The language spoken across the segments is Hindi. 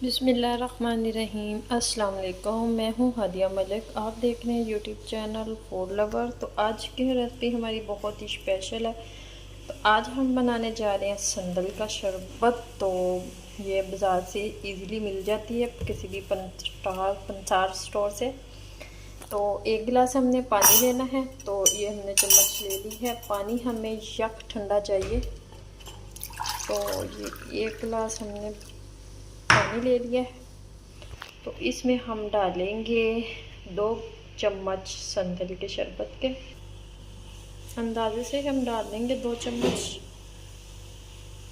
बिस्मिल्लाहिर्रहमानिर्रहीम। अस्सलाम वालेकुम। मैं हूँ हादिया मलिक, आप देख रहे हैं यूट्यूब चैनल फूड लवर। तो आज की रेसिपी हमारी बहुत ही स्पेशल है। तो आज हम बनाने जा रहे हैं संदल का शरबत। तो ये बाज़ार से इजीली मिल जाती है किसी भी पंसार स्टोर से। तो एक गिलास हमने पानी लेना है। तो ये हमने चम्मच ले ली है। पानी हमें यक ठंडा चाहिए। तो ये एक गिलास हमने पानी ले लिया है। तो इसमें हम डालेंगे 2 चम्मच संदल के शरबत के अंदाजे से हम डाल देंगे 2 चम्मच।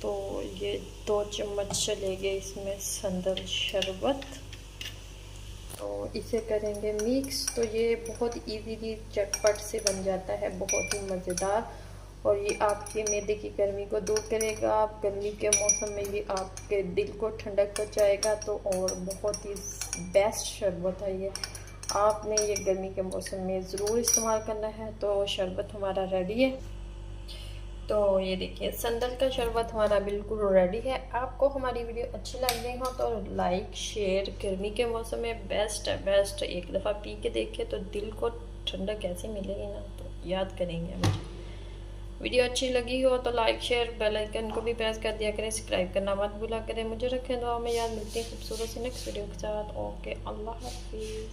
तो ये 2 चम्मच चलेंगे इसमें संदल शरबत। तो इसे करेंगे मिक्स। तो ये बहुत इजीली चटपट से बन जाता है, बहुत ही मज़ेदार। और ये आपके मैदे की गर्मी को दूर करेगा। आप गर्मी के मौसम में ये आपके दिल को ठंडक पहुँचाएगा। तो और बहुत ही बेस्ट शरबत है ये। आपने ये गर्मी के मौसम में ज़रूर इस्तेमाल करना है। तो शरबत हमारा रेडी है। तो ये देखिए संदल का शरबत हमारा बिल्कुल रेडी है। आपको हमारी वीडियो अच्छी लग रही हो तो लाइक शेयर। गर्मी के मौसम में बेस्ट है, बेस्ट। एक दफ़ा पी के देखें तो दिल को ठंडक कैसे मिलेगी ना, तो याद करेंगे मुझे। वीडियो अच्छी लगी हो तो लाइक शेयर, बेल आइकन को भी प्रेस कर दिया करें। सब्सक्राइब करना मत भूला करें। मुझे रखें दुआ में याद। मिलती है खूबसूरत सी नेक्स्ट वीडियो के साथ। ओके, अल्लाह हाफिज़।